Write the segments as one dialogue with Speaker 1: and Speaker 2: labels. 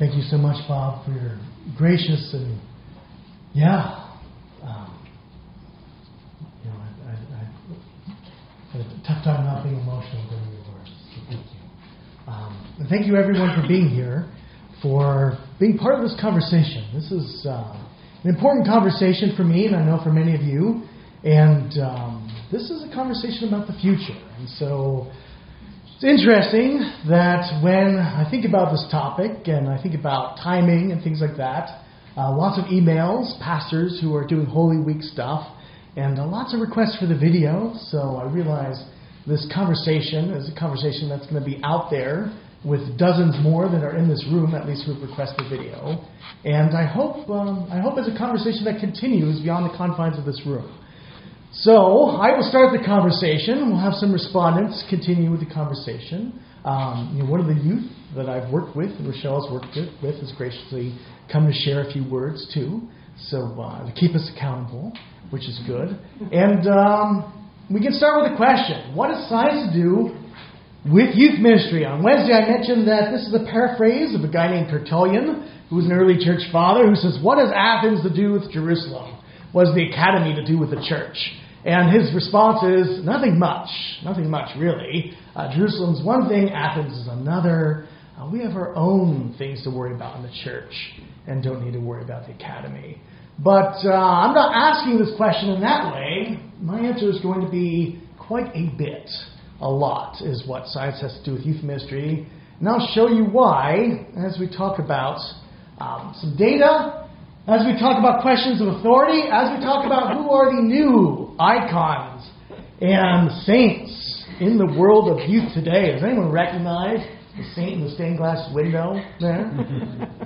Speaker 1: Thank you so much, Bob, for your gracious and I had a tough time not being emotional during your words. So thank you. And thank you, everyone, for being here, for being part of this conversation. This is an important conversation for me, and I know for many of you. And this is a conversation about the future. And so it's interesting that when I think about this topic and I think about timing and things like that, lots of emails, pastors who are doing Holy Week stuff, and lots of requests for the video. So I realize this conversation is a conversation that's going to be out there with dozens more that are in this room, at least who've requested video. And I hope it's a conversation that continues beyond the confines of this room. So I will start the conversation. We'll have some respondents continue with the conversation. One of the youth that I've worked with, and Rochelle has worked with, has graciously come to share a few words too. So to keep us accountable, which is good. And we can start with a question. What has science to do with youth ministry? On Wednesday I mentioned that this is a paraphrase of a guy named Tertullian, who was an early church father, who says, what has Athens to do with Jerusalem? What has the academy to do with the church? And his response is, nothing much really. Jerusalem's one thing, Athens is another. We have our own things to worry about in the church and don't need to worry about the academy. But I'm not asking this question in that way. My answer is going to be quite a bit. A lot is what science has to do with youth ministry. And I'll show you why as we talk about some data, as we talk about questions of authority, as we talk about who are the new icons and saints in the world of youth today. Does anyone recognize the saint in the stained glass window there?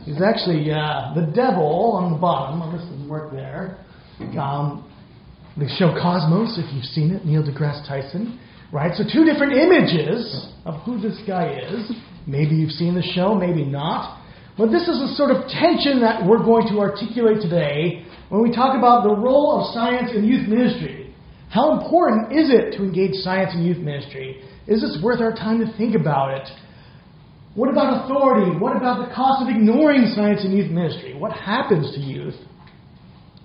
Speaker 1: He's actually the devil on the bottom. This doesn't work there. The show Cosmos, if you've seen it, Neil deGrasse Tyson. Right? So two different images of who this guy is. Maybe you've seen the show, maybe not. But this is a sort of tension that we're going to articulate today when we talk about the role of science in youth ministry. How important is it to engage science in youth ministry? Is this worth our time to think about it? What about authority? What about the cost of ignoring science in youth ministry? What happens to youth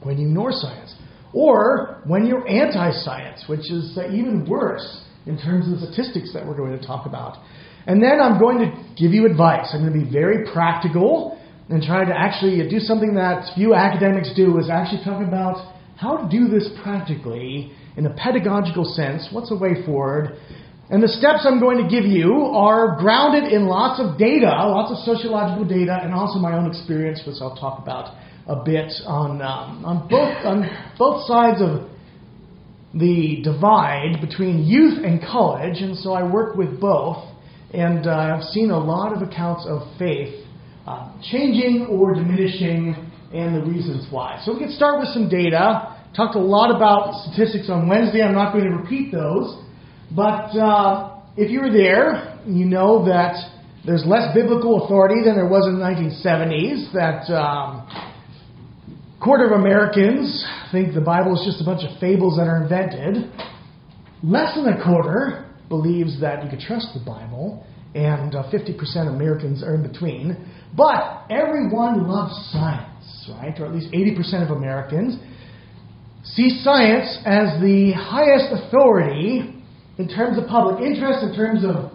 Speaker 1: when you ignore science? Or when you're anti-science, which is even worse in terms of the statistics that we're going to talk about. And then I'm going to give you advice. I'm going to be very practical and try to actually do something that few academics do, is actually talk about how to do this practically in a pedagogical sense. What's the way forward? And the steps I'm going to give you are grounded in lots of data, lots of sociological data, and also my own experience, which I'll talk about a bit on both sides of the divide between youth and college. And so I work with both. And I've seen a lot of accounts of faith changing or diminishing and the reasons why. So we can start with some data. Talked a lot about statistics on Wednesday. I'm not going to repeat those. But if you were there, you know that there's less biblical authority than there was in the 1970s. That quarter of Americans think the Bible is just a bunch of fables that are invented. Less than a quarter believes that you could trust the Bible, and 50% of Americans are in between. But everyone loves science, right? Or at least 80% of Americans see science as the highest authority in terms of public interest, in terms of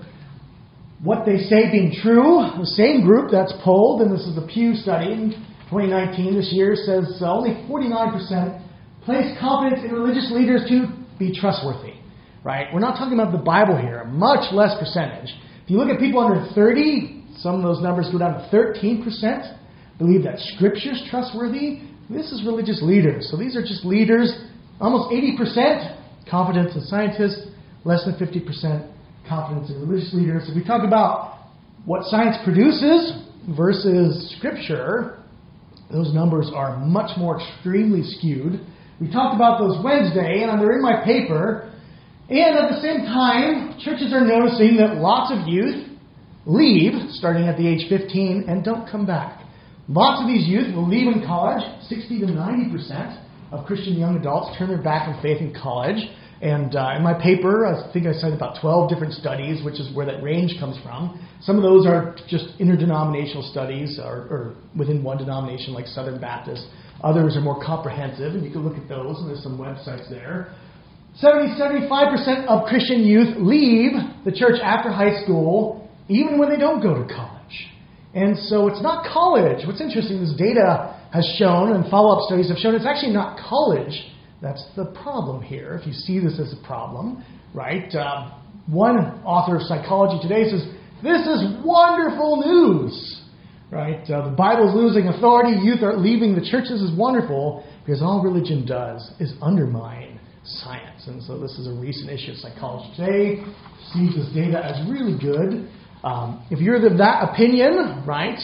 Speaker 1: what they say being true. The same group that's polled, and this is the Pew study in 2019 this year, says only 49% place confidence in religious leaders to be trustworthy. Right? We're not talking about the Bible here, a much less percentage. If you look at people under 30, some of those numbers go down to 13%, believe that Scripture is trustworthy. This is religious leaders. So these are just leaders, almost 80% confidence in scientists, less than 50% confidence in religious leaders. If we talk about what science produces versus Scripture, those numbers are much more extremely skewed. We talked about those Wednesday, and they're in my paper. And at the same time, churches are noticing that lots of youth leave, starting at the age 15, and don't come back. Lots of these youth will leave in college. 60 to 90% of Christian young adults turn their back on faith in college. And in my paper, I think I cited about 12 different studies, which is where that range comes from. Some of those are just interdenominational studies or within one denomination like Southern Baptist. Others are more comprehensive, and you can look at those, and there's some websites there. 75% of Christian youth leave the church after high school, even when they don't go to college. And so it's not college. What's interesting, this data has shown, and follow-up studies have shown, it's actually not college. That's the problem here, if you see this as a problem, right? One author of Psychology Today says, this is wonderful news, right? The Bible's losing authority. Youth are leaving the church. This is wonderful because all religion does is undermine science. And so this is a recent issue of Psychology Today. Sees this data as really good. If you're of that opinion, right,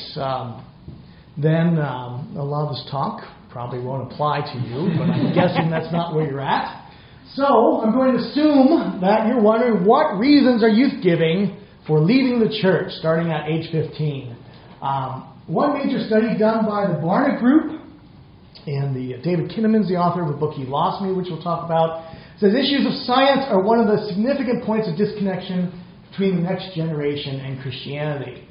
Speaker 1: then a lot of this talk probably won't apply to you, but I'm guessing that's not where you're at. So I'm going to assume that you're wondering what reasons are youth giving for leaving the church starting at age 15. One major study done by the Barna Group, and David Kinnaman's the author of the book You Lost Me, which we'll talk about, says issues of science are one of the significant points of disconnection between the next generation and Christianity.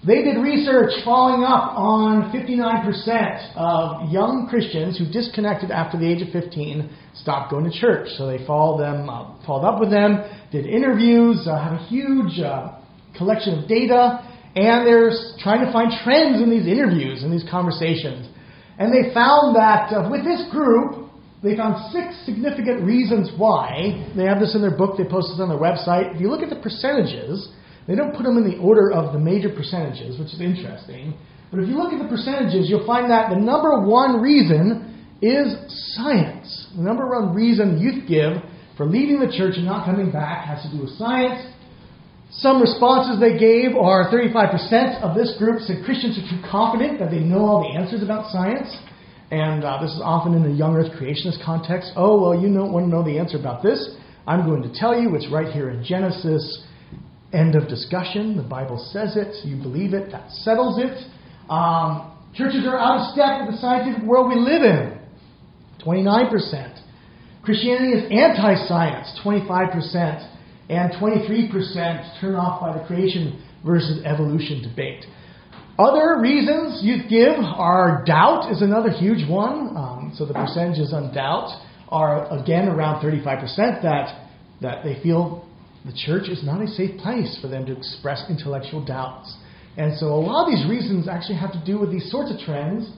Speaker 1: They did research following up on 59% of young Christians who disconnected after the age of 15 stopped going to church. So they followed up with them, did interviews, had a huge collection of data, and they're trying to find trends in these interviews and these conversations. And they found that with this group, they found 6 significant reasons why. They have this in their book. They post this on their website. If you look at the percentages, they don't put them in the order of the major percentages, which is interesting. But if you look at the percentages, you'll find that the number one reason is science. The number one reason youth give for leaving the church and not coming back has to do with science. Some responses they gave are 35% of this group said Christians are too confident that they know all the answers about science. And this is often in the young earth creationist context. Oh, well, you don't want to know the answer about this. I'm going to tell you. It's right here in Genesis. End of discussion. The Bible says it. You believe it. That settles it. Churches are out of step with the scientific world we live in. 29%. Christianity is anti-science. 25%. And 23% turn off by the creation versus evolution debate. Other reasons youth give are doubt is another huge one. So the percentages on doubt are, again, around 35% that they feel the church is not a safe place for them to express intellectual doubts. And so a lot of these reasons actually have to do with these sorts of trends.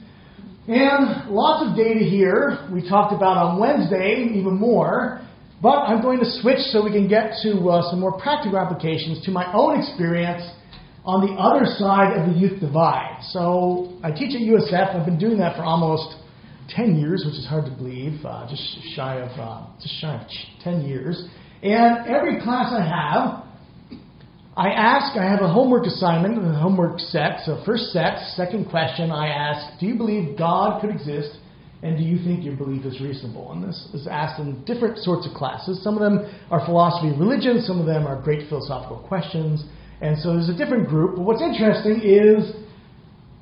Speaker 1: And lots of data here we talked about on Wednesday, even more. But I'm going to switch so we can get to some more practical applications to my own experience on the other side of the youth divide. So I teach at USF. I've been doing that for almost 10 years, which is hard to believe, just shy of 10 years. And every class I have a homework assignment, a homework set. So first set, second question, I ask, do you believe God could exist? And do you think your belief is reasonable? And this is asked in different sorts of classes. Some of them are philosophy and religion. Some of them are great philosophical questions. And so there's a different group. But what's interesting is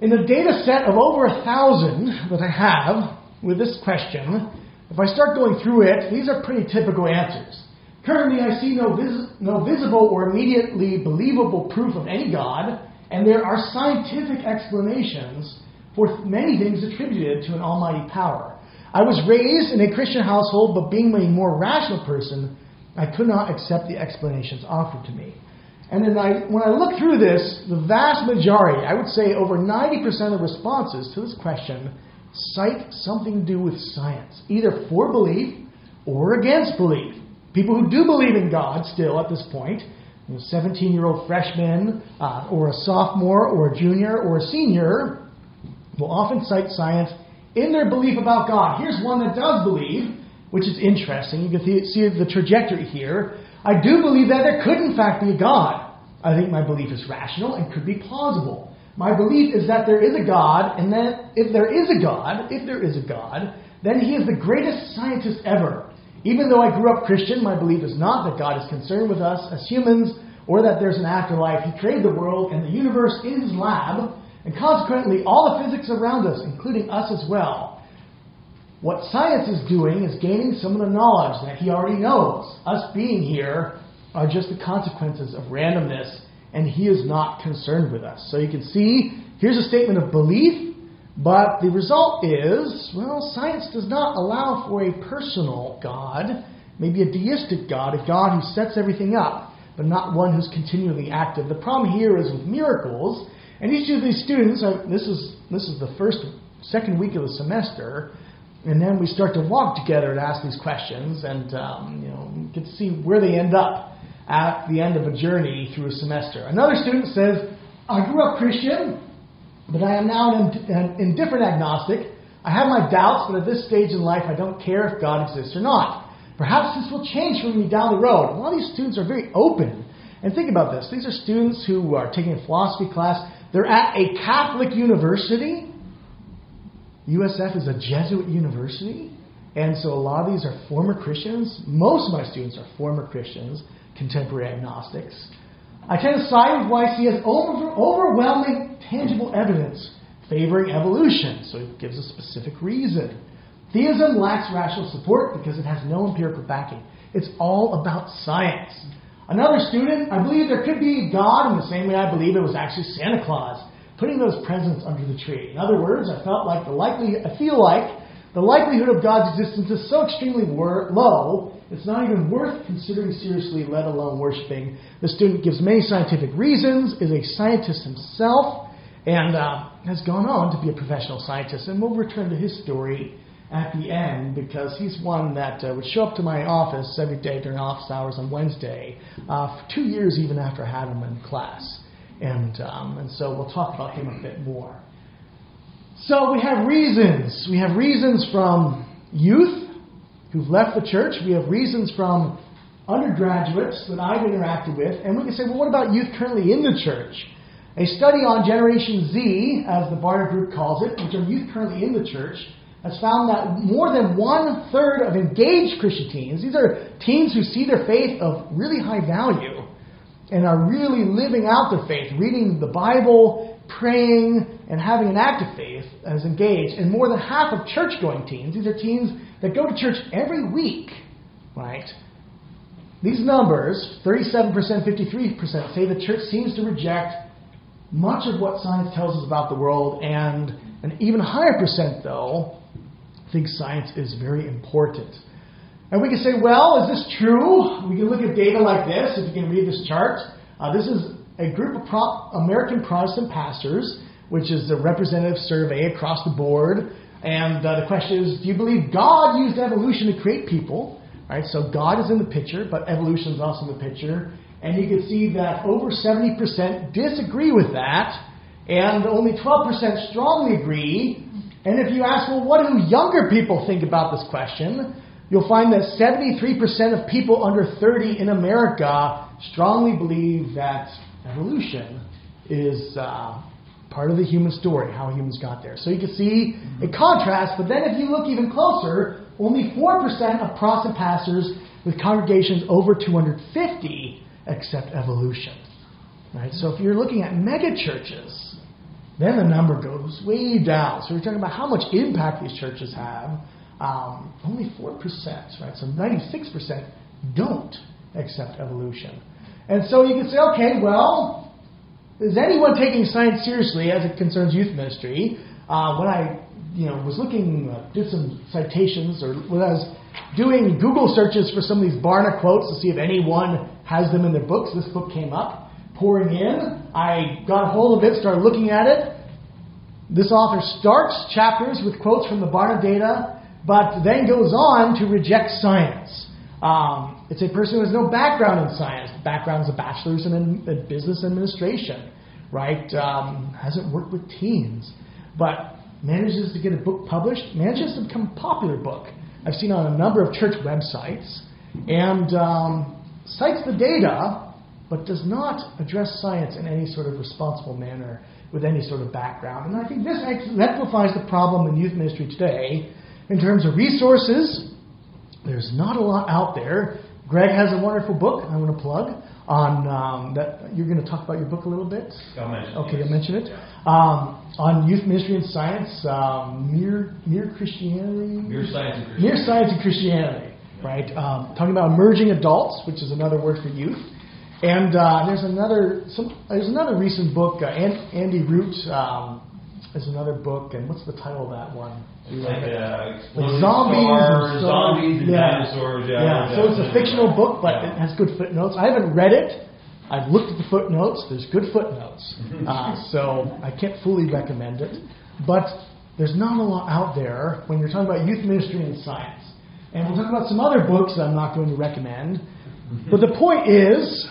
Speaker 1: in the data set of over 1,000 that I have with this question, if I start going through it, these are pretty typical answers. Currently, I see no visible or immediately believable proof of any God, and there are scientific explanations for many things attributed to an almighty power. I was raised in a Christian household, but being a more rational person, I could not accept the explanations offered to me. And then when I look through this, the vast majority, I would say over 90% of responses to this question, cite something to do with science, either for belief or against belief. People who do believe in God still at this point, 17-year-old freshman or a sophomore or a junior or a senior, will often cite science in their belief about God. Here's one that does believe, which is interesting. You can see the trajectory here. I do believe that there could in fact be a God. I think my belief is rational and could be plausible. My belief is that there is a God, and that if there is a God, then He is the greatest scientist ever. Even though I grew up Christian, my belief is not that God is concerned with us as humans or that there's an afterlife. He created the world and the universe in His lab, and consequently all the physics around us, including us as well. What science is doing is gaining some of the knowledge that he already knows. Us being here are just the consequences of randomness, and he is not concerned with us. So you can see, here's a statement of belief, but the result is, well, science does not allow for a personal God, maybe a deistic God, a God who sets everything up, but not one who's continually active. The problem here is with miracles, and each of these students, this is the second week of the semester, and then we start to walk together to ask these questions, and get to see where they end up at the end of a journey through a semester. Another student says, I grew up Christian, but I am now an indifferent agnostic. I have my doubts, but at this stage in life, I don't care if God exists or not. Perhaps this will change for me down the road. A lot of these students are very open. And think about this. These are students who are taking a philosophy class. They're at a Catholic university. USF is a Jesuit university. And so a lot of these are former Christians. Most of my students are former Christians, contemporary agnostics. I tend to side with YC as overwhelming tangible evidence favoring evolution. So it gives a specific reason. Theism lacks rational support because it has no empirical backing. It's all about science. Another student, I believe there could be God in the same way I believe it was actually Santa Claus putting those presents under the tree. In other words, I feel like the likelihood of God's existence is so extremely low, it's not even worth considering seriously, let alone worshiping. The student gives many scientific reasons, is a scientist himself, and has gone on to be a professional scientist. And we'll return to his story at the end, because he's one that would show up to my office every day during office hours on Wednesday, for 2 years even after I had him in class. And so we'll talk about him a bit more. So we have reasons. We have reasons from youth who've left the church. We have reasons from undergraduates that I've interacted with. And we can say, well, what about youth currently in the church? A study on Generation Z, as the Barna Group calls it, which are youth currently in the church, has found that more than 1/3 of engaged Christian teens, these are teens who see their faith of really high value and are really living out their faith, reading the Bible, praying, and having an active faith as engaged. And more than half of church-going teens, these are teens that go to church every week, right? These numbers, 37%, 53%, say the church seems to reject much of what science tells us about the world, and an even higher percent, though, think science is very important. And we can say, well, is this true? We can look at data like this, if you can read this chart. This is a group of American Protestant pastors, which is a representative survey across the board. And the question is, do you believe God used evolution to create people? Right, so God is in the picture, but evolution is also in the picture. And you can see that over 70% disagree with that, and only 12% strongly agree. And if you ask, well, what do younger people think about this question? You'll find that 73% of people under 30 in America strongly believe that evolution is part of the human story, how humans got there. So you can see a contrast, but then if you look even closer, only 4% of Protestant pastors with congregations over 250 accept evolution. Right? So if you're looking at mega churches, then the number goes way down. So we're talking about how much impact these churches have. Only 4%, right? So 96% don't accept evolution. And so you can say, okay, well, is anyone taking science seriously as it concerns youth ministry? When I was looking, did some citations, or when I was doing Google searches for some of these Barna quotes to see if anyone has them in their books, this book came up. Pouring in, I got a hold of it, started looking at it. This author starts chapters with quotes from the Barna data, but then goes on to reject science. It's a person who has no background in science. The background is a bachelor's in business administration, right? Hasn't worked with teens, but manages to get a book published, manages to become a popular book. I've seen on a number of church websites, and cites the data, but does not address science in any sort of responsible manner with any sort of background. And I think this exemplifies the problem in youth ministry today. In terms of resources, there's not a lot out there. Greg has a wonderful book I want to plug on that. You're going to talk about your book a little bit?
Speaker 2: I'll mention it.
Speaker 1: Okay,
Speaker 2: yes.
Speaker 1: you'll mention it.
Speaker 2: Yeah.
Speaker 1: On youth ministry and science, mere Christianity?
Speaker 2: Mere science and Christianity.
Speaker 1: Mere science and Christianity, right? Talking about emerging adults, which is another word for youth. And there's another recent book, Andy Root. There's another book, and what's the title of that one?
Speaker 2: It's like
Speaker 1: Zombies
Speaker 2: and dinosaurs.
Speaker 1: Yeah. So it's a fictional book, but it has good footnotes. I haven't read it. I've looked at the footnotes. There's good footnotes. So I can't fully recommend it. But there's not a lot out there when you're talking about youth ministry and science. And we'll talk about some other books that I'm not going to recommend. But the point is,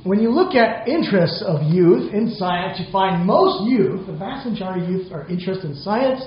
Speaker 1: when you look at interests of youth in science, you find most youth, the vast majority of youth, are interested in science.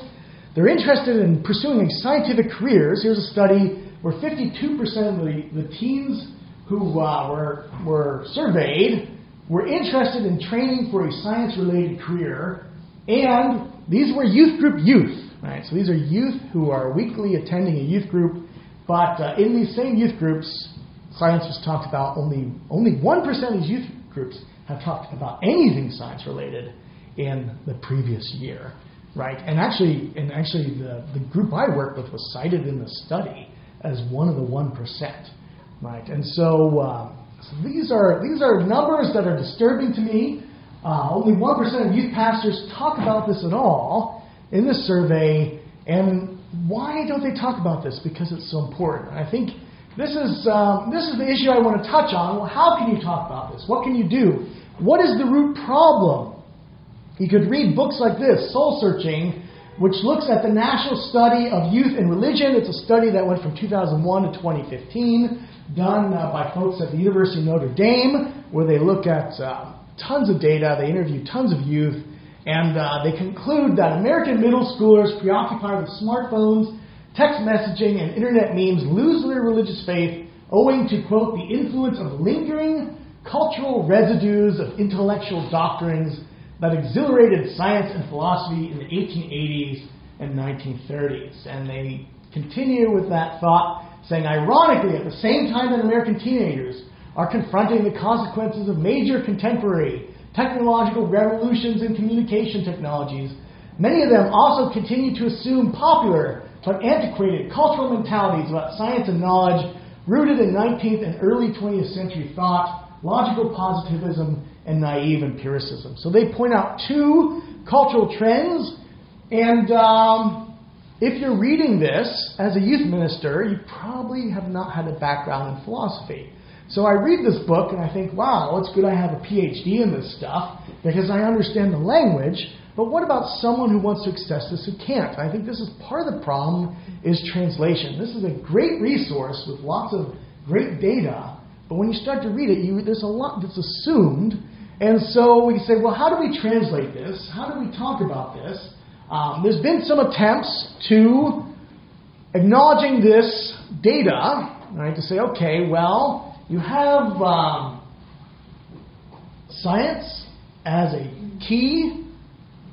Speaker 1: They're interested in pursuing scientific careers. Here's a study where 52% of the teens who were surveyed were interested in training for a science-related career. And these were youth group youth, right? So these are youth who are weekly attending a youth group. But in these same youth groups, science was talked about. Only 1% of these youth groups have talked about anything science-related in the previous year, right? And actually, the group I worked with was cited in the study as one of the 1%, right? And so these are numbers that are disturbing to me. Only 1% of youth pastors talk about this at all in this survey. And why don't they talk about this? Because it's so important. I think this is the issue I want to touch on. Well, how can you talk about this? What can you do? What is the root problem? You could read books like this, Soul Searching, which looks at the national study of youth and religion. It's a study that went from 2001 to 2015, done by folks at the University of Notre Dame, where they look at tons of data, they interview tons of youth, and they conclude that American middle schoolers preoccupied with smartphones, text messaging, and internet memes lose their religious faith owing to, quote, the influence of lingering cultural residues of intellectual doctrines that exhilarated science and philosophy in the 1880s and 1930s. And they continue with that thought, saying, ironically, at the same time that American teenagers are confronting the consequences of major contemporary technological revolutions in communication technologies, many of them also continue to assume popular but antiquated cultural mentalities about science and knowledge rooted in 19th and early 20th century thought, logical positivism, and naive empiricism. So they point out two cultural trends, and if you're reading this as a youth minister, you probably have not had a background in philosophy. So I read this book and I think, wow, it's good I have a PhD in this stuff because I understand the language. But what about someone who wants to access this who can't? I think this is part of the problem is translation. This is a great resource with lots of great data, but when you start to read it, there's a lot that's assumed. And so we say, well, how do we translate this? How do we talk about this? There's been some attempts to acknowledging this data, right, to say, okay, well, you have science as a key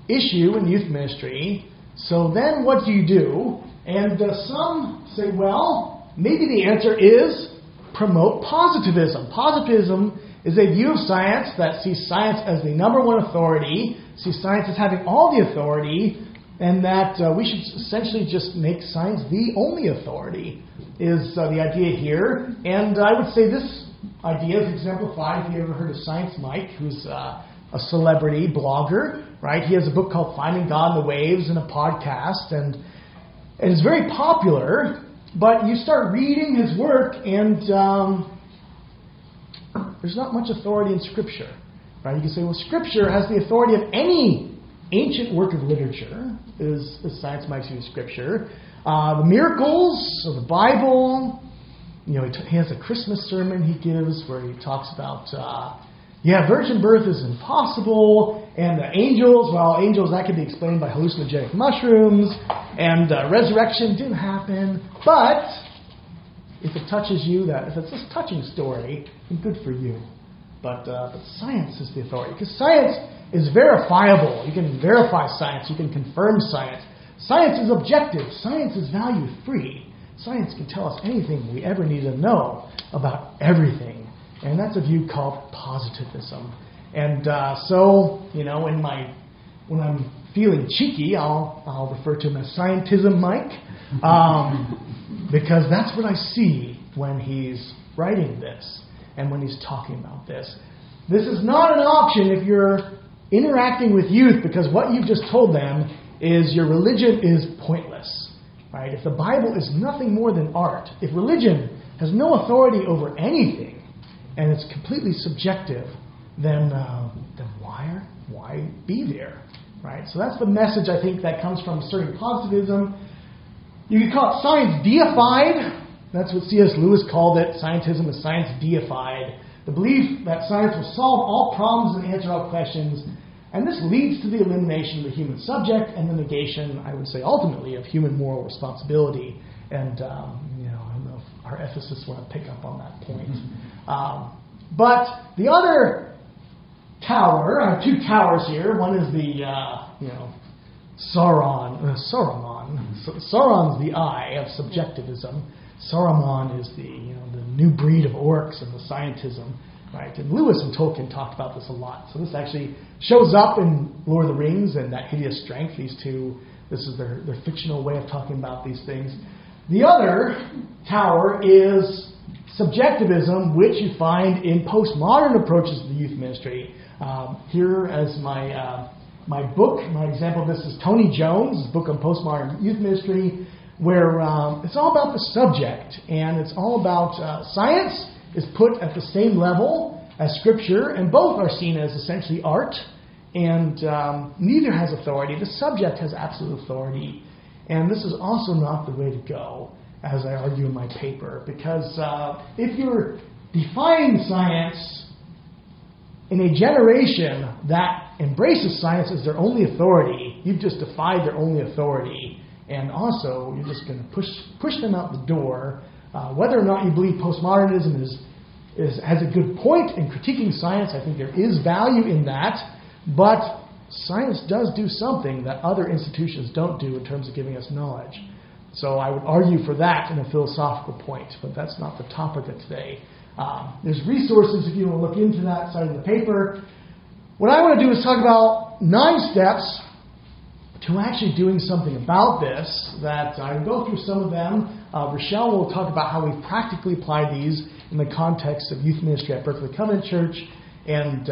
Speaker 1: issue in youth ministry. So then what do you do? And some say, well, maybe the answer is promote positivism. Positivism is a view of science that sees science as the number one authority, sees science as having all the authority, and that we should essentially just make science the only authority is the idea here. And I would say this idea is exemplified if you ever heard of Science Mike, who's a celebrity blogger, right? He has a book called Finding God in the Waves and a podcast, and it's very popular, but you start reading his work and there's not much authority in Scripture, right? You can say, well, Scripture has the authority of any ancient work of literature, is Science Mike's view of Scripture. The miracles of the Bible, you know, he has a Christmas sermon he gives where he talks about, virgin birth is impossible, and the angels, that could be explained by hallucinogenic mushrooms, and resurrection didn't happen, but if it touches you, if it's this touching story, then good for you. But science is the authority, because science is verifiable. You can verify science, you can confirm science. Science is objective. Science is value-free. Science can tell us anything we ever need to know about everything And that's a view called positivism. And so, when I'm feeling cheeky, I'll refer to him as Scientism Mike, because that's what I see when he's writing this and when he's talking about this. This is not an option if you're interacting with youth, because what you've just told them is your religion is pointless. Right? If the Bible is nothing more than art, if religion has no authority over anything, and it's completely subjective, then why be there? Right? So that's the message, I think, that comes from Serking positivism. You could call it science deified. That's what C.S. Lewis called it. Scientism is science deified. The belief that science will solve all problems and answer all questions. And this leads to the elimination of the human subject and the negation, I would say, ultimately, of human moral responsibility. And, I don't know if our ethicists want to pick up on that point. But the other tower, I have two towers here. One is the, Sauron's the eye of subjectivism. Saruman is the new breed of orcs and the scientism. Right? And Lewis and Tolkien talked about this a lot. So this actually shows up in Lord of the Rings and that hideous strength. These two, this is their fictional way of talking about these things. The other tower is subjectivism, which you find in postmodern approaches to the youth ministry. Here as my book, my example of this is Tony Jones' book on postmodern youth ministry, where it's all about the subject, and it's all about science is put at the same level as Scripture, and both are seen as essentially art, and neither has authority. The subject has absolute authority, and this is also not the way to go, as I argue in my paper, because if you're defining science in a generation that embraces science as their only authority, you've just defied their only authority, and also you're just going to push them out the door. Whether or not you believe postmodernism has a good point in critiquing science, I think there is value in that, but science does do something that other institutions don't do in terms of giving us knowledge. So I would argue for that in a philosophical point, but that's not the topic of today. There's resources if you want to look into that side of the paper. What I want to do is talk about 9 steps to actually doing something about this, that I will go through some of them. Rochelle will talk about how we practically apply these in the context of youth ministry at Berkeley Covenant Church. And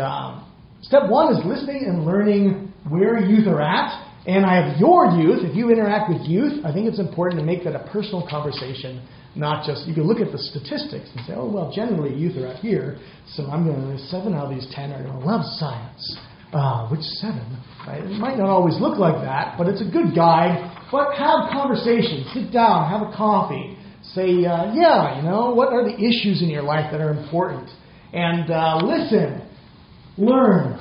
Speaker 1: step 1 is listening and learning where youth are at. And I have your youth. If you interact with youth, I think it's important to make that a personal conversation, not just, you can look at the statistics and say, oh, well, generally youth are out here, so I'm going to, 7 out of these 10 are going to love science. Which 7? Right? It might not always look like that, but it's a good guide. But have conversations. Sit down, have a coffee. Say, what are the issues in your life that are important? And listen, learn.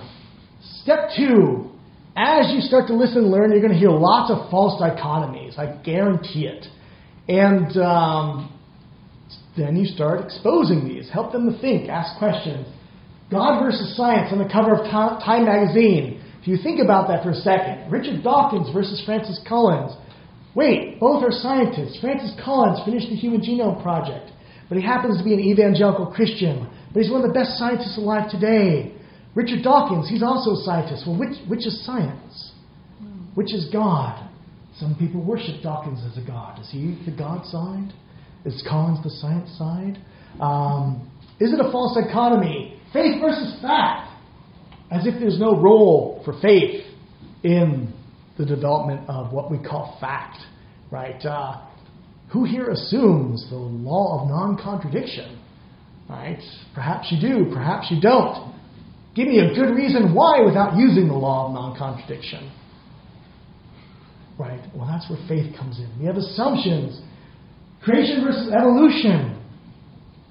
Speaker 1: Step 2, as you start to listen and learn, you're going to hear lots of false dichotomies. I guarantee it. And then you start exposing these. Help them to think, ask questions. God versus Science on the cover of Time magazine. If you think about that for a second. Richard Dawkins versus Francis Collins. Wait, both are scientists. Francis Collins finished the Human Genome Project, but he happens to be an evangelical Christian. But he's one of the best scientists alive today. Richard Dawkins, he's also a scientist. Well, which is science? Which is God? Some people worship Dawkins as a god. Is he the God side? Is Collins the science side? Is it a false dichotomy? Faith versus fact. As if there's no role for faith in the development of what we call fact. Right? Who here assumes the law of non-contradiction? Right? Perhaps you do, perhaps you don't. Give me a good reason why without using the law of non-contradiction. Right? Well, that's where faith comes in. We have assumptions. Creation versus evolution.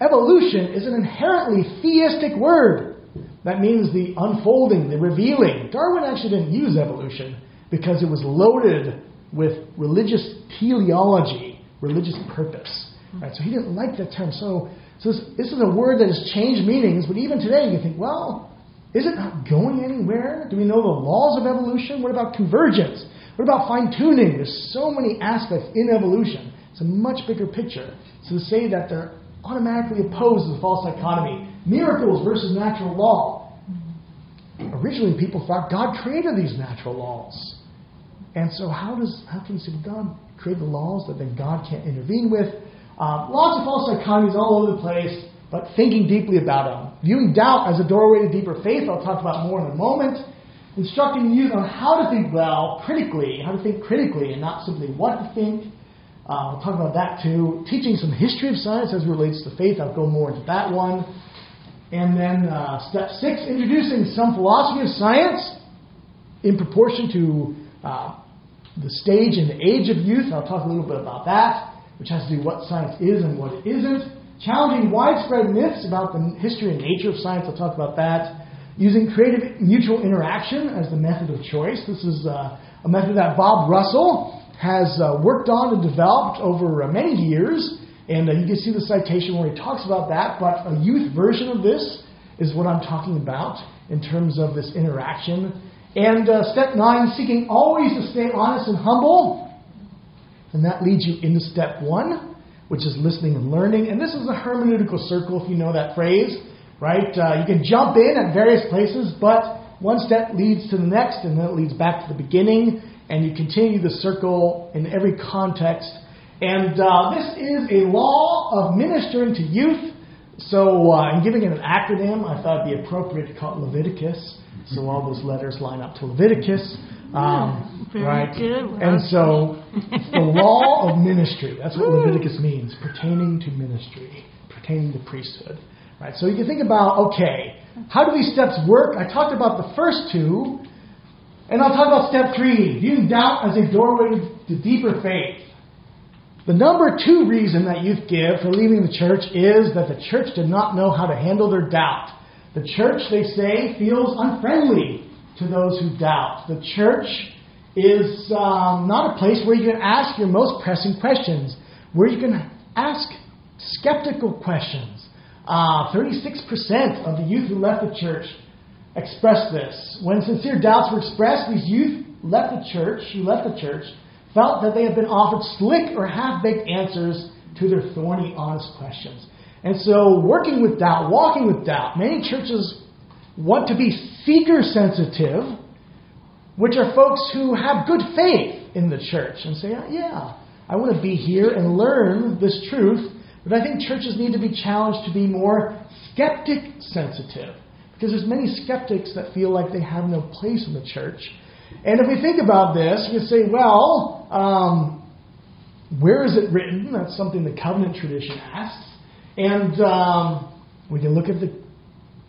Speaker 1: Evolution is an inherently theistic word. That means the unfolding, the revealing. Darwin actually didn't use evolution because it was loaded with religious teleology, religious purpose. Right? So he didn't like that term. So this is a word that has changed meanings, but even today you think, well, is it not going anywhere? Do we know the laws of evolution? What about convergence? What about fine-tuning? There's so many aspects in evolution. It's a much bigger picture. So to say that they're automatically opposed is a false dichotomy. Miracles versus natural law. Originally, people thought God created these natural laws. And so how can you say God created the laws that then God can't intervene with? Lots of false dichotomies all over the place, but thinking deeply about them. Viewing doubt as a doorway to deeper faith, I'll talk about more in a moment. Instructing youth on how to think critically and not simply what to think. I'll talk about that too. Teaching some history of science as it relates to faith. I'll go more into that one. And then step 6, introducing some philosophy of science in proportion to the stage and the age of youth. I'll talk a little bit about that, which has to do with what science is and what it isn't. Challenging widespread myths about the history and nature of science. I'll talk about that. Using creative mutual interaction as the method of choice. This is a method that Bob Russell has worked on and developed over many years. And you can see the citation where he talks about that. But a youth version of this is what I'm talking about in terms of this interaction. And step 9, seeking always to stay honest and humble. And that leads you into step 1, which is listening and learning. And this is a hermeneutical circle, if you know that phrase. Right? You can jump in at various places, but one step leads to the next, and then it leads back to the beginning, and you continue the circle in every context. And this is a law of ministering to youth. So in giving it an acronym, I thought it would be appropriate to call it Leviticus. So all those letters line up to Leviticus.
Speaker 2: Very
Speaker 1: right?
Speaker 2: good.
Speaker 1: And so it's the law of ministry. That's what Leviticus means, pertaining to ministry, pertaining to priesthood. Right, so you can think about, okay, how do these steps work? I talked about the first 2, and I'll talk about step 3, viewing doubt as a doorway to deeper faith. The number 2 reason that youth give for leaving the church is that the church did not know how to handle their doubt. The church, they say, feels unfriendly to those who doubt. The church is not a place where you can ask your most pressing questions, where you can ask skeptical questions. 36% of the youth who left the church expressed this. When sincere doubts were expressed, these youth who left the church, felt that they had been offered slick or half-baked answers to their thorny, honest questions. And so, working with doubt, walking with doubt, many churches want to be seeker-sensitive, which are folks who have good faith in the church and say, yeah, I want to be here and learn this truth. But I think churches need to be challenged to be more skeptic-sensitive. Because there's many skeptics that feel like they have no place in the church. And if we think about this, we say, well, where is it written? That's something the covenant tradition asks. And we can look at the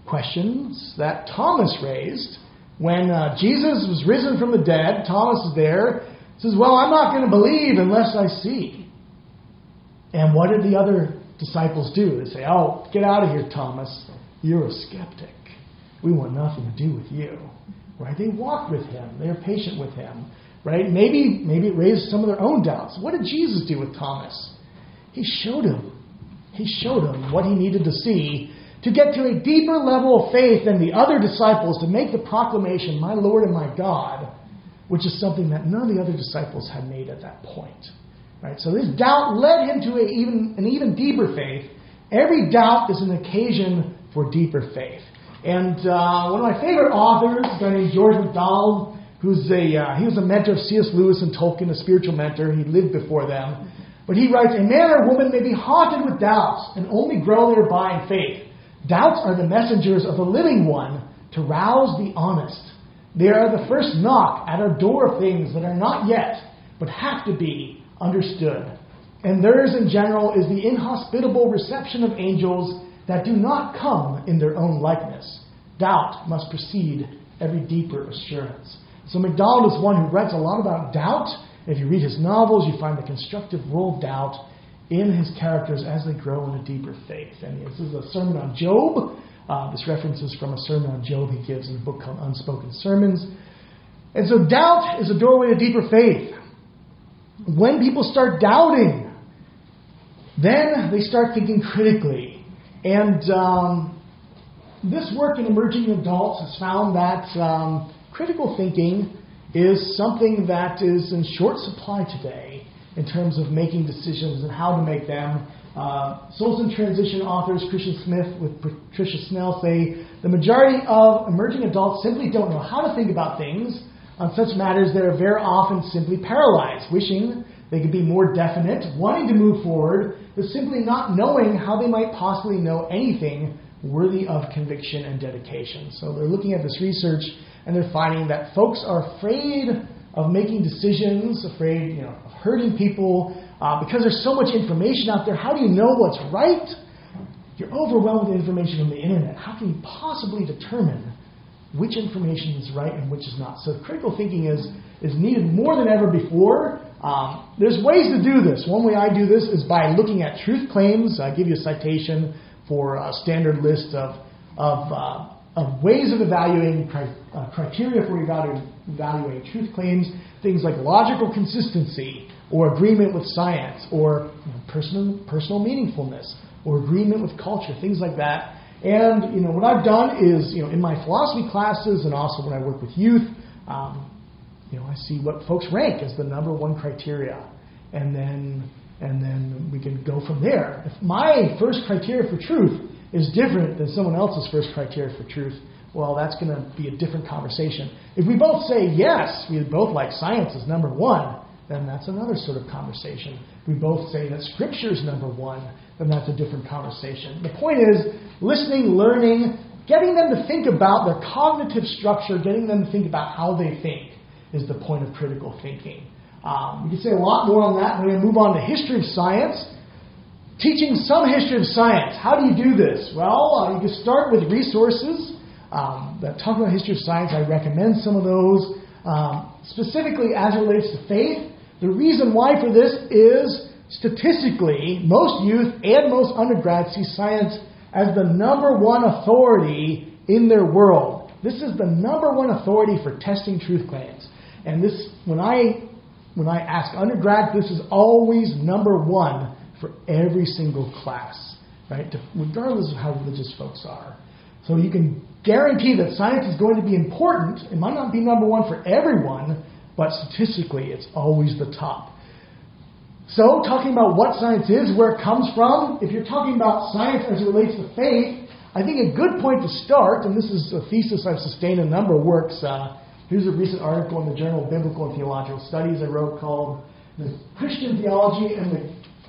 Speaker 1: questions that Thomas raised. When Jesus was risen from the dead, Thomas is there. He says, well, I'm not going to believe unless I see. And what did the other disciples do? They say, oh, get out of here, Thomas. You're a skeptic. We want nothing to do with you. Right? They walked with him. They were patient with him. Right? Maybe it raised some of their own doubts. What did Jesus do with Thomas? He showed him. He showed him what he needed to see to get to a deeper level of faith than the other disciples to make the proclamation, my Lord and my God, which is something that none of the other disciples had made at that point. Right? So this doubt led him to an even deeper faith. Every doubt is an occasion for deeper faith. And one of my favorite authors, a guy named George MacDonald, he was a mentor of C.S. Lewis and Tolkien, a spiritual mentor. He lived before them. But he writes, a man or woman may be haunted with doubts and only grow thereby in faith. Doubts are the messengers of the living one to rouse the honest. They are the first knock at our door of things that are not yet, but have to be understood. And theirs in general is the inhospitable reception of angels that do not come in their own likeness. Doubt must precede every deeper assurance. So MacDonald is one who writes a lot about doubt. If you read his novels, you find the constructive role of doubt in his characters as they grow in a deeper faith. And this is a sermon on Job. This reference is from a sermon on Job he gives in a book called Unspoken Sermons. And so doubt is a doorway to deeper faith. When people start doubting, then they start thinking critically. And this work in emerging adults has found that critical thinking is something that is in short supply today in terms of making decisions and how to make them. Souls in Transition authors Christian Smith with Patricia Snell say the majority of emerging adults simply don't know how to think about things. On such matters, they are very often simply paralyzed, wishing they could be more definite, wanting to move forward, but simply not knowing how they might possibly know anything worthy of conviction and dedication. So they're looking at this research, and they're finding that folks are afraid of making decisions, afraid of hurting people, because there's so much information out there. How do you know what's right? You're overwhelmed with information from the internet. How can you possibly determine which information is right and which is not? So critical thinking is needed more than ever before. There's ways to do this. One way I do this is by looking at truth claims. I give you a citation for a standard list of ways of evaluating criteria for evaluating truth claims. Things like logical consistency, or agreement with science, or personal meaningfulness, or agreement with culture, things like that. And what I've done is, in my philosophy classes and also when I work with youth, I see what folks rank as the number one criteria, and then we can go from there. If my first criteria for truth is different than someone else's first criteria for truth, well, that's going to be a different conversation. If we both say yes, we both like science is number one, then that's another sort of conversation. If we both say that Scripture is number one, then that's a different conversation. The point is listening, learning, getting them to think about their cognitive structure, getting them to think about how they think is the point of critical thinking. We can say a lot more on that. We're going to move on to history of science. Teaching some history of science. How do you do this? Well, you can start with resources that talk about history of science. I recommend some of those. Specifically as it relates to faith, the reason why for this is statistically, most youth and most undergrads see science as the number one authority in their world. This is the number one authority for testing truth claims. And this, when I ask undergrads, this is always number one for every single class, right? Regardless of how religious folks are. So you can guarantee that science is going to be important. It might not be number one for everyone, but statistically it's always the top. So talking about what science is, where it comes from, if you're talking about science as it relates to faith, I think a good point to start, and this is a thesis I've sustained in a number of works. Here's a recent article in the Journal of Biblical and Theological Studies I wrote called The Christian Theology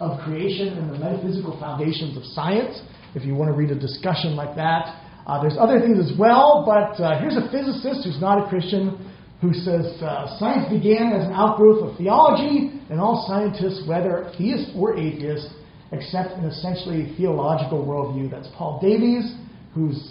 Speaker 1: of Creation and the Metaphysical Foundations of Science, if you want to read a discussion like that. There's other things as well, but here's a physicist who's not a Christian who says science began as an outgrowth of theology, and all scientists, whether theists or atheists, accept an essentially theological worldview. That's Paul Davies, who's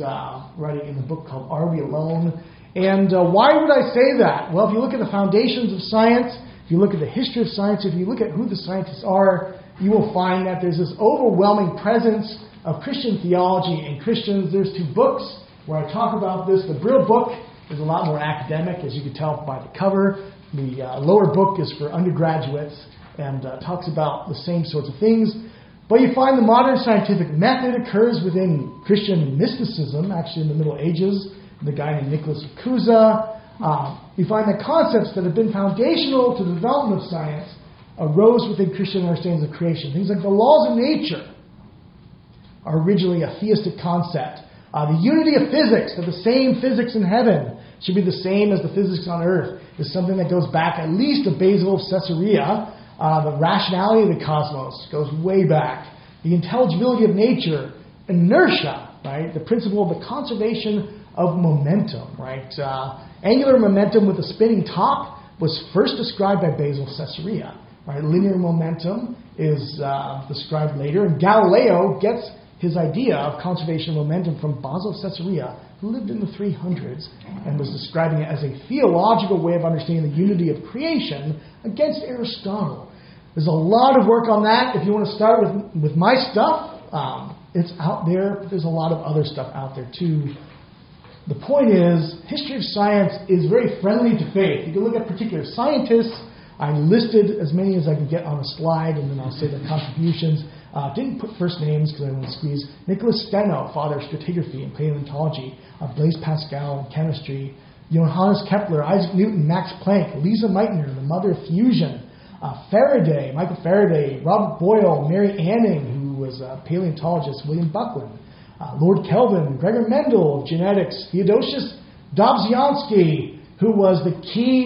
Speaker 1: writing in the book called Are We Alone? And why would I say that? Well, if you look at the foundations of science, if you look at the history of science, if you look at who the scientists are, you will find that there's this overwhelming presence of Christian theology in Christians. There's two books where I talk about this. The Brill book is a lot more academic, as you can tell by the cover. The lower book is for undergraduates and talks about the same sorts of things. But you find the modern scientific method occurs within Christian mysticism, actually in the Middle Ages. The guy named Nicholas Cusa. You find that concepts that have been foundational to the development of science arose within Christian understandings of creation. Things like the laws of nature are originally a theistic concept. The unity of physics, that the same physics in heaven should be the same as the physics on earth, is something that goes back at least to Basil of Caesarea. The rationality of the cosmos goes way back. The intelligibility of nature, inertia, right? The principle of the conservation of momentum, right? Angular momentum with a spinning top was first described by Basil of Caesarea, right? Linear momentum is described later, and Galileo gets his idea of conservation of momentum from Basil of Caesarea, who lived in the 300s and was describing it as a theological way of understanding the unity of creation against Aristotle. There's a lot of work on that. If you want to start with my stuff, it's out there. But there's a lot of other stuff out there too. The point is, history of science is very friendly to faith. You can look at particular scientists. I listed as many as I could get on a slide, and then I'll say their contributions. Didn't put first names because I didn't want to squeeze. Nicholas Steno, father of stratigraphy and paleontology. Blaise Pascal in chemistry. Johannes Kepler, Isaac Newton, Max Planck, Lisa Meitner, the mother of fusion. Faraday, Michael Faraday, Robert Boyle, Mary Anning, who was paleontologist William Buckland, Lord Kelvin, Gregor Mendel of genetics, Theodosius Dobzhansky, who was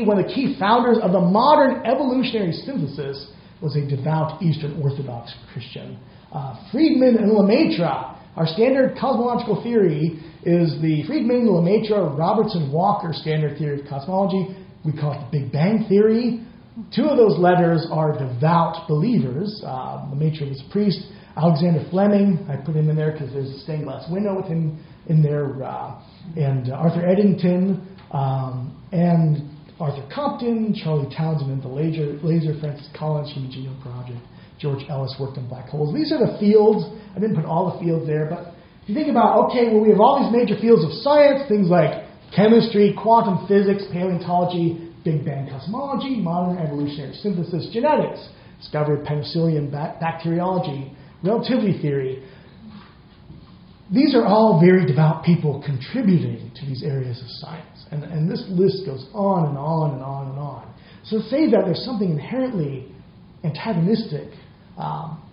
Speaker 1: one of the key founders of the modern evolutionary synthesis, was a devout Eastern Orthodox Christian. Friedman and Lemaitre. Our standard cosmological theory is the Friedman-Lemaitre-Robertson-Walker standard theory of cosmology. We call it the Big Bang theory. Two of those letters are devout believers. Lemaitre was a priest. Alexander Fleming, I put him in there because there's a stained glass window with him in there. And Arthur Eddington, and Arthur Compton, Charlie Townsend and the laser, Francis Collins from the Genome Project, George Ellis worked on black holes. These are the fields. I didn't put all the fields there, but if you think about, we have all these major fields of science, things like chemistry, quantum physics, paleontology, Big Bang cosmology, modern evolutionary synthesis, genetics, discovery of penicillin, bacteriology, relativity theory. These are all very devout people contributing to these areas of science. And this list goes on and on and on and on. So to say that there's something inherently antagonistic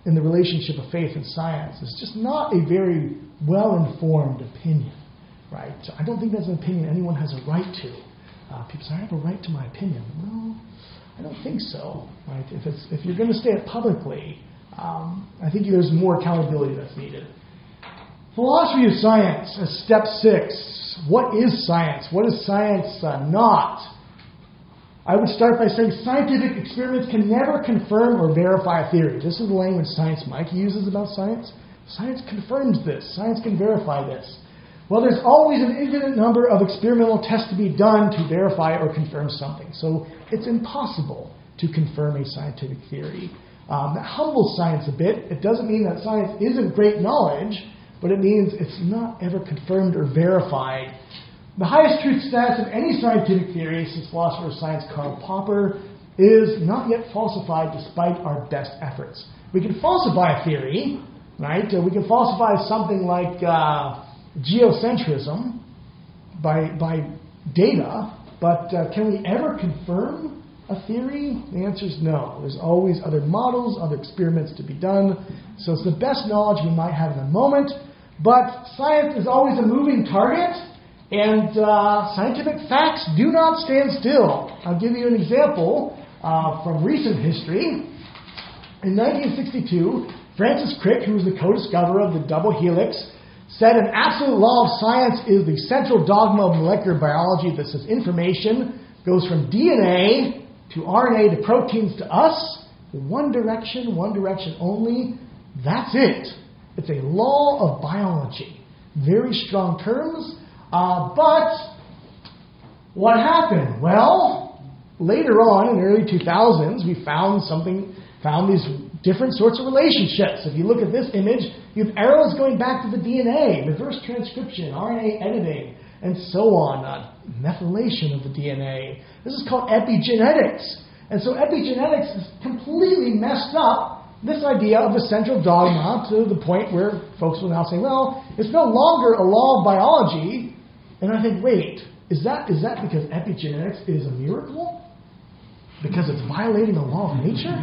Speaker 1: in the relationship of faith and science is just not a very well-informed opinion, right? I don't think that's an opinion anyone has a right to. People say, I have a right to my opinion. Well, I don't think so, right? If you're going to say it publicly, I think there's more accountability that's needed. Philosophy of science as step 6. What is science? What is science not? I would start by saying scientific experiments can never confirm or verify a theory. This is the language Science Mike uses about science. Science confirms this. Science can verify this. Well, there's always an infinite number of experimental tests to be done to verify or confirm something. So it's impossible to confirm a scientific theory. That humbles science a bit. It doesn't mean that science isn't great knowledge, but it means it's not ever confirmed or verified. The highest truth status of any scientific theory, since philosopher of science Karl Popper, is not yet falsified despite our best efforts. We can falsify a theory, right? We can falsify something like geocentrism by data, but can we ever confirm a theory? The answer is no. There's always other models, other experiments to be done. So it's the best knowledge we might have in the moment, but science is always a moving target, and scientific facts do not stand still. I'll give you an example from recent history. In 1962, Francis Crick, who was the co-discoverer of the double helix, said an absolute law of science is the central dogma of molecular biology that says information goes from DNA to RNA to proteins to us. One direction only. That's it. It's a law of biology. Very strong terms. But what happened? Well, later on in the early 2000s, we found these different sorts of relationships. If you look at this image, you have arrows going back to the DNA, reverse transcription, RNA editing, and so on, methylation of the DNA. This is called epigenetics. And so epigenetics has completely messed up this idea of the central dogma to the point where folks will now say, well, it's no longer a law of biology. And I think, wait, is that because epigenetics is a miracle? Because it's violating a law of nature?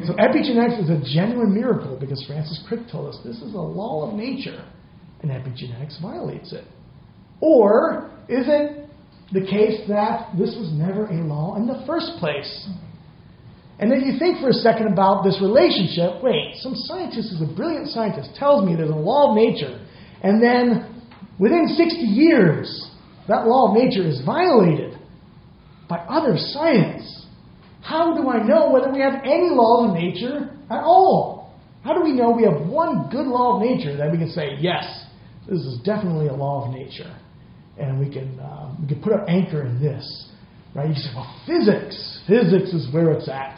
Speaker 1: So epigenetics is a genuine miracle because Francis Crick told us this is a law of nature and epigenetics violates it. Or is it the case that this was never a law in the first place? And then you think for a second about this relationship. Wait, some scientist who's a brilliant scientist tells me there's a law of nature, and then within 60 years, that law of nature is violated by other science. How do I know whether we have any laws of nature at all? How do we know we have one good law of nature that we can say, yes, this is definitely a law of nature, and we can put our anchor in this, right? You say, well, physics is where it's at.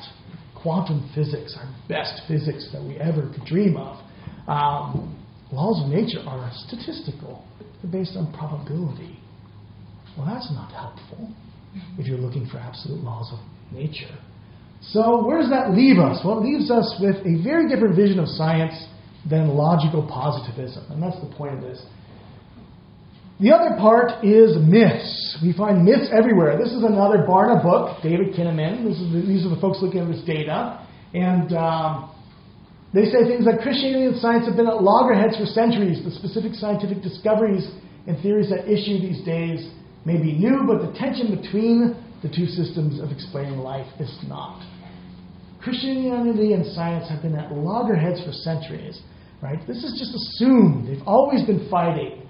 Speaker 1: Quantum physics, our best physics that we ever could dream of. Laws of nature are statistical. They're based on probability. Well, that's not helpful if you're looking for absolute laws of nature. So where does that leave us? Well, it leaves us with a very different vision of science than logical positivism. And that's the point of this. The other part is myths. We find myths everywhere. This is another Barna book, David Kinnaman. These are the folks looking at this data. And They say things like Christianity and science have been at loggerheads for centuries. The specific scientific discoveries and theories at issue these days may be new, but the tension between the two systems of explaining life is not. Christianity and science have been at loggerheads for centuries, right? This is just assumed. They've always been fighting.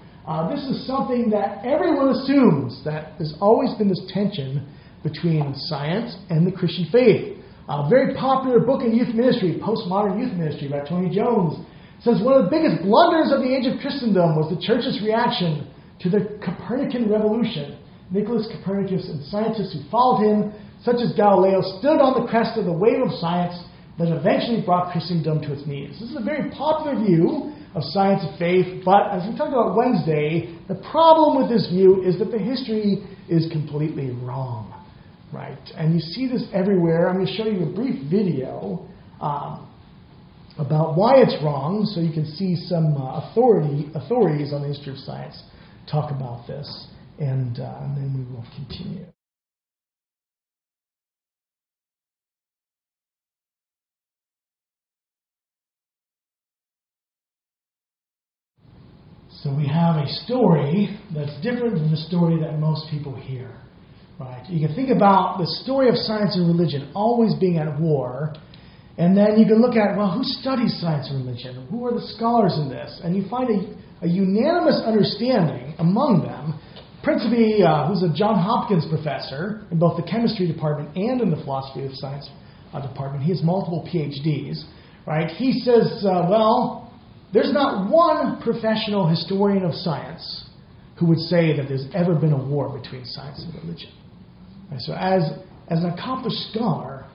Speaker 1: This is something that everyone assumes, that there's always been this tension between science and the Christian faith. A very popular book in youth ministry, Postmodern Youth Ministry by Tony Jones, says one of the biggest blunders of the age of Christendom was the church's reaction to the Copernican revolution. Nicholas Copernicus and scientists who followed him, such as Galileo, stood on the crest of the wave of science that eventually brought Christendom to its knees. This is a very popular view of science and faith, but as we talked about Wednesday, the problem with this view is that the history is completely wrong. Right, and you see this everywhere. I'm going to show you a brief video about why it's wrong, so you can see some authorities on the history of science talk about this, and then we will continue. So we have a story that's different than the story that most people hear. Right. You can think about the story of science and religion always being at war, and then you can look at, well, who studies science and religion? Who are the scholars in this? And you find a unanimous understanding among them. Principally, who's a Johns Hopkins professor in both the chemistry department and in the philosophy of science department. He has multiple PhDs. Right. He says, well, there's not one professional historian of science who would say that there's ever been a war between science and religion. So as an accomplished scholar,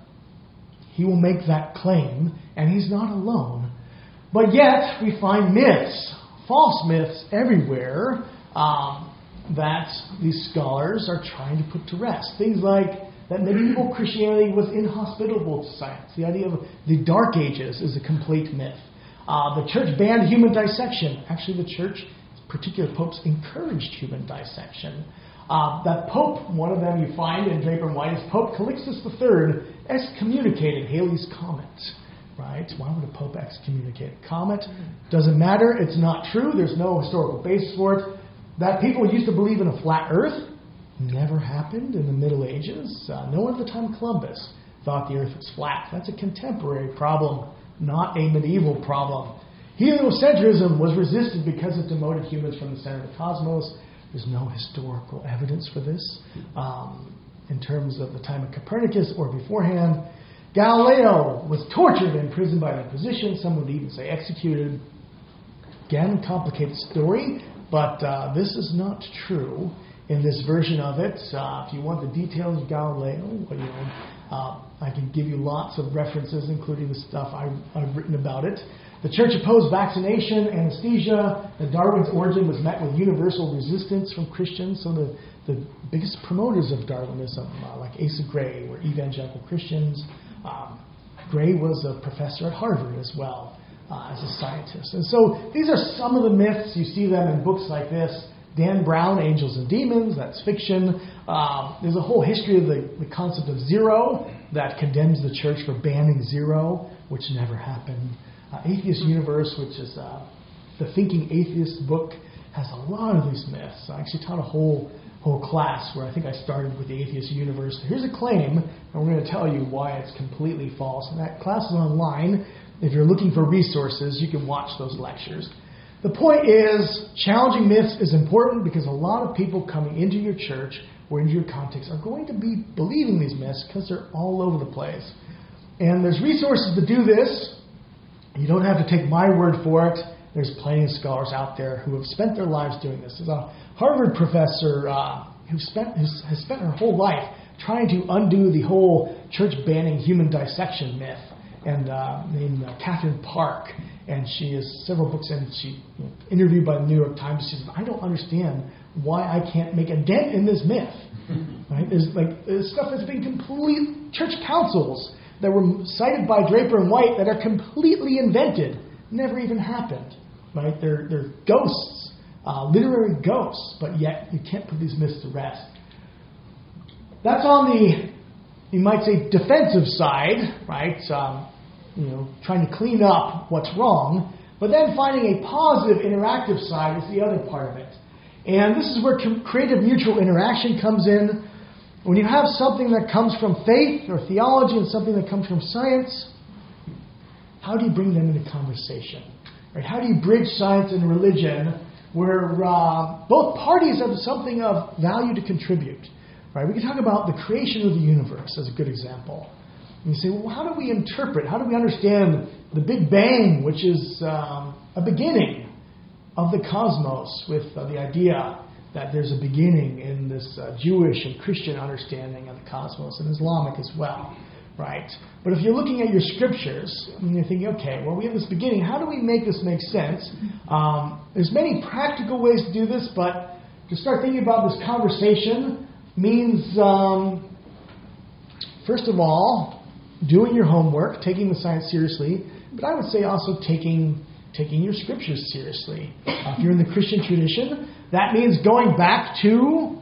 Speaker 1: he will make that claim, and he's not alone. But yet, we find myths, false myths everywhere, that these scholars are trying to put to rest. Things like that medieval Christianity was inhospitable to science. The idea of the Dark Ages is a complete myth. The church banned human dissection. Actually, the church, particular popes, encouraged human dissection. That Pope, one of them you find in Draper and White, is Pope Calixtus III, excommunicated Halley's Comet. Right? Why would a Pope excommunicate a comet? Doesn't matter. It's not true. There's no historical basis for it. That people used to believe in a flat earth never happened in the Middle Ages. No one at the time of Columbus thought the earth was flat. That's a contemporary problem, not a medieval problem. Heliocentrism was resisted because it demoted humans from the center of the cosmos. There's no historical evidence for this in terms of the time of Copernicus or beforehand. Galileo was tortured and imprisoned by the Inquisition. Some would even say executed. Again, complicated story, but this is not true in this version of it. If you want the details of Galileo, I can give you lots of references, including the stuff I've written about it. The church opposed vaccination, anesthesia. Darwin's origin was met with universal resistance from Christians. Some of the biggest promoters of Darwinism, like Asa Gray, were evangelical Christians. Gray was a professor at Harvard as well as a scientist. And so these are some of the myths. You see them in books like this. Dan Brown, Angels and Demons, that's fiction. There's a whole history of the concept of zero that condemns the church for banning zero, which never happened. Atheist Universe, which is the Thinking Atheist book, has a lot of these myths. I actually taught a whole class where I think I started with the Atheist Universe. Here's a claim, and we're going to tell you why it's completely false. And that class is online. If you're looking for resources, you can watch those lectures. The point is, challenging myths is important because a lot of people coming into your church or into your context are going to be believing these myths because they're all over the place. And there's resources to do this. You don't have to take my word for it. There's plenty of scholars out there who have spent their lives doing this. There's a Harvard professor who has spent her whole life trying to undo the whole church banning human dissection myth, and named Catherine Park. And she has several books, and she interviewed by the New York Times. She says, I don't understand why I can't make a dent in this myth. Right? There's stuff that's been complete church councils that were cited by Draper and White that are completely invented, never even happened. Right? They're ghosts, literary ghosts, but yet you can't put these myths to rest. That's on the, you might say, defensive side, right? trying to clean up what's wrong, but then finding a positive interactive side is the other part of it. And this is where creative mutual interaction comes in. When you have something that comes from faith or theology and something that comes from science, how do you bring them into conversation? Right? How do you bridge science and religion where both parties have something of value to contribute? Right? We can talk about the creation of the universe as a good example. And you say, well, how do we interpret, how do we understand the Big Bang, which is a beginning of the cosmos, with the idea that there's a beginning in this Jewish and Christian understanding of the cosmos, and Islamic as well, right? But if you're looking at your scriptures, and you're thinking, okay, well, we have this beginning, how do we make this make sense? There's many practical ways to do this, but to start thinking about this conversation means, first of all, doing your homework, taking the science seriously, but I would say also taking your scriptures seriously. If you're in the Christian tradition, that means going back to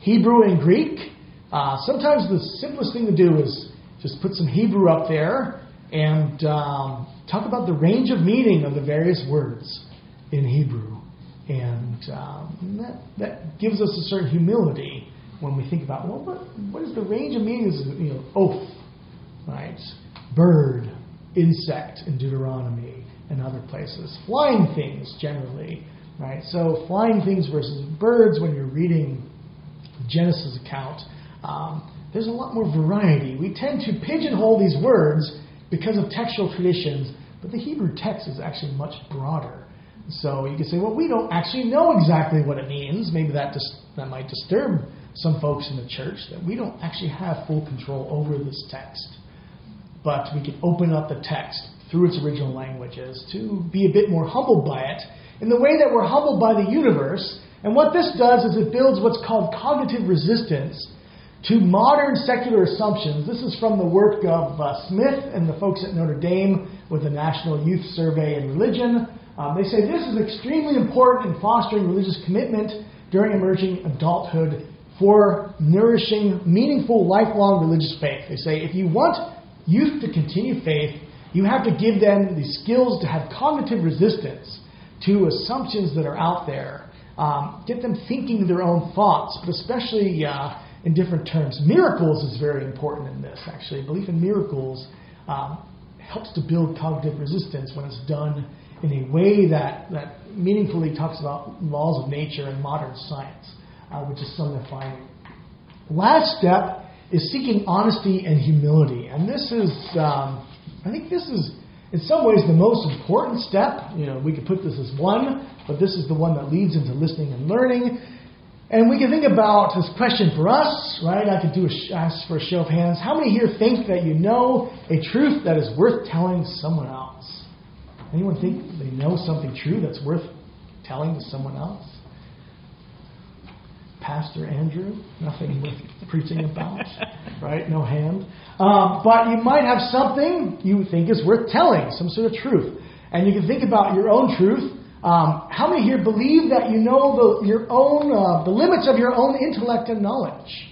Speaker 1: Hebrew and Greek. Sometimes the simplest thing to do is just put some Hebrew up there and talk about the range of meaning of the various words in Hebrew. And that gives us a certain humility when we think about, well, what is the range of meanings of oath, right? Bird, insect in Deuteronomy and other places. Flying things generally, right? So flying things versus birds when you're reading the Genesis account, there's a lot more variety. We tend to pigeonhole these words because of textual traditions, but the Hebrew text is actually much broader. So you can say, well, we don't actually know exactly what it means. Maybe that might disturb some folks in the church, that we don't actually have full control over this text. But we can open up the text through its original languages to be a bit more humbled by it in the way that we're humbled by the universe. And what this does is it builds what's called cognitive resistance to modern secular assumptions. This is from the work of Smith and the folks at Notre Dame with the National Youth Survey and Religion. They say this is extremely important in fostering religious commitment during emerging adulthood for nourishing meaningful lifelong religious faith. They say if you want youth to continue faith, you have to give them the skills to have cognitive resistance to assumptions that are out there. Get them thinking their own thoughts, but especially in different terms. Miracles is very important in this, actually. Belief in miracles helps to build cognitive resistance when it's done in a way that meaningfully talks about laws of nature and modern science, which is some of the finding. Last step is seeking honesty and humility. And this is, I think this is, in some ways, the most important step. We could put this as one, but this is the one that leads into listening and learning. And we can think about this question for us, right? I could ask for a show of hands. How many here think that you know a truth that is worth telling someone else? Anyone think they know something true that's worth telling to someone else? Pastor Andrew, nothing worth preaching about, right? No hand. But you might have something you think is worth telling, some sort of truth. And you can think about your own truth. How many here believe that you know the limits of your own intellect and knowledge?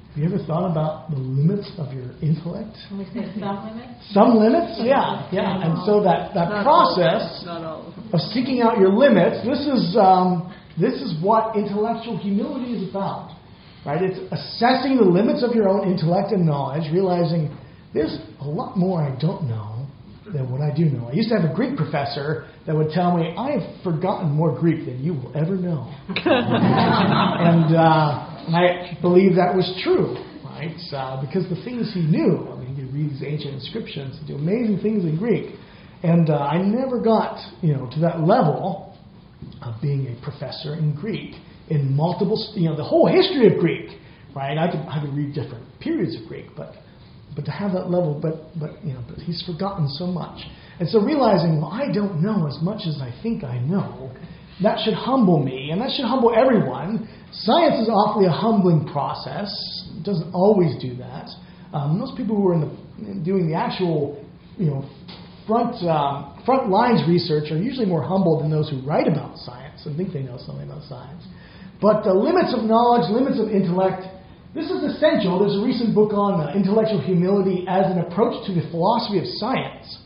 Speaker 1: Have you ever thought about the limits of your intellect?
Speaker 2: Can we say some limits?
Speaker 1: Some limits? Yeah. And so that process of seeking out your limits, this is what intellectual humility is about. Right? It's assessing the limits of your own intellect and knowledge, realizing there's a lot more I don't know than what I do know. I used to have a Greek professor that would tell me, I have forgotten more Greek than you will ever know. And I believe that was true, right? Because the things he knew, he could read these ancient inscriptions and do amazing things in Greek. And I never got, to that level of being a professor in Greek in multiple, the whole history of Greek, right? I could read different periods of Greek, but to have that level, but he's forgotten so much. And so realizing, I don't know as much as I think I know, that should humble me, and that should humble everyone. Science is awfully a humbling process. It doesn't always do that. Most people who are doing the actual, front lines research are usually more humble than those who write about science and think they know something about science. But the limits of knowledge, limits of intellect, This is essential. There's a recent book on intellectual humility as an approach to the philosophy of science,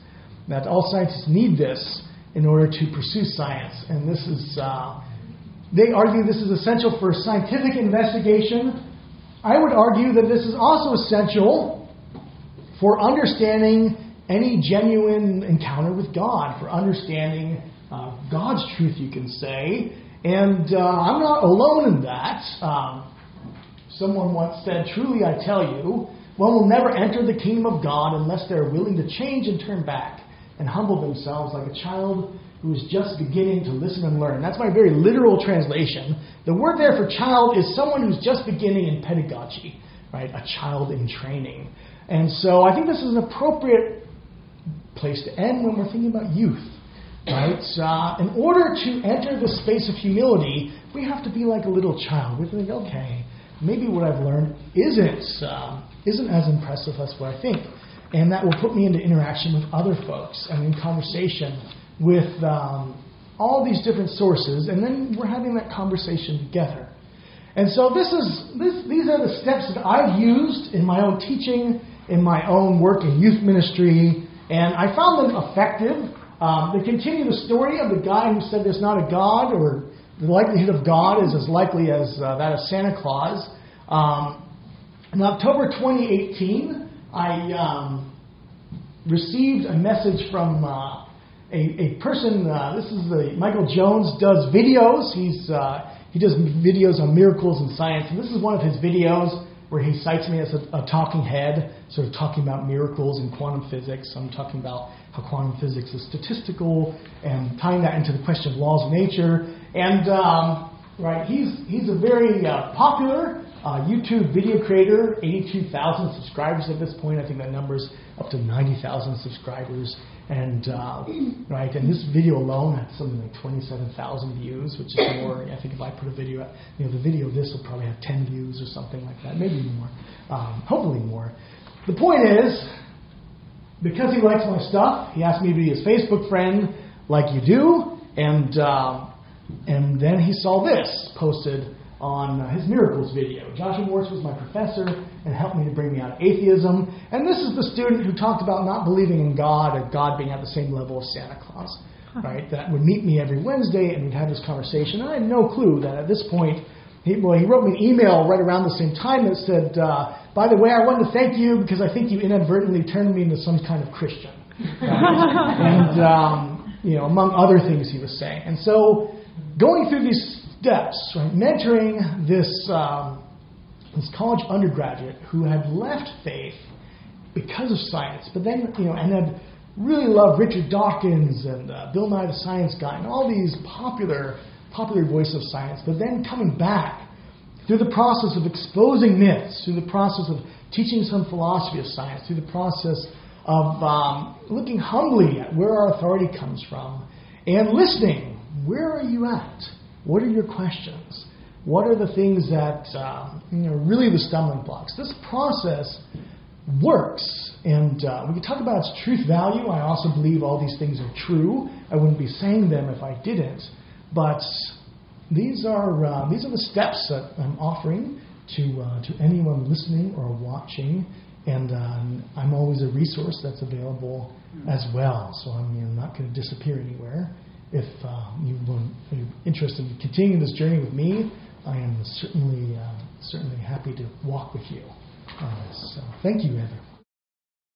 Speaker 1: that all scientists need this in order to pursue science. And this is, they argue this is essential for scientific investigation. I would argue that this is also essential for understanding any genuine encounter with God, for understanding God's truth, you can say. And I'm not alone in that. Someone once said, "Truly I tell you, one will never enter the kingdom of God unless they're willing to change and turn back and humble themselves like a child who is just beginning to listen and learn." That's my very literal translation. The word there for child is someone who's just beginning in pedagogy, right? A child in training. And so I think this is an appropriate place to end when we're thinking about youth, right? In order to enter the space of humility, we have to be like a little child. We think, okay, maybe what I've learned isn't as impressive as what I think. And that will put me into interaction with other folks and in conversation with all these different sources, and then we're having that conversation together. And so these are the steps that I've used in my own teaching, in my own work in youth ministry, and I found them effective. They continue the story of the guy who said there's not a God, or the likelihood of God is as likely as that of Santa Claus. In October 2018, I received a message from a person. This is Michael Jones does videos. He does videos on miracles and science, and this is one of his videos where he cites me as a talking head, sort of talking about miracles and quantum physics. I'm talking about how quantum physics is statistical and tying that into the question of laws of nature. And right, he's a very popular YouTube video creator, 82,000 subscribers at this point. I think that number's up to 90,000 subscribers. And right, and this video alone had something like 27,000 views, which is more. I think if I put a video, the video of this will probably have 10 views or something like that, maybe more, hopefully more. The point is, because he likes my stuff, he asked me to be his Facebook friend, like you do, and then he saw this posted on his miracles video. Joshua Morse was my professor and helped me to bring me out of atheism. And this is the student who talked about not believing in God or God being at the same level as Santa Claus, right? That would meet me every Wednesday and we'd have this conversation. And I had no clue that at this point, he wrote me an email right around the same time that said, by the way, I wanted to thank you because I think you inadvertently turned me into some kind of Christian. Right? And, among other things he was saying. And so going through these steps, right, mentoring this college undergraduate who had left faith because of science, but then, and had really loved Richard Dawkins and Bill Nye the Science Guy and all these popular voices of science, but then coming back through the process of exposing myths, through the process of teaching some philosophy of science, through the process of looking humbly at where our authority comes from, and listening. Where are you at? What are your questions? What are the things that really the stumbling blocks? This process works, and we can talk about its truth value. I also believe all these things are true. I wouldn't be saying them if I didn't. But these are the steps that I'm offering to anyone listening or watching, and I'm always a resource that's available as well. So I'm not going to disappear anywhere. If you're interested in continuing this journey with me, I am certainly happy to walk with you on this. So thank you, Heather.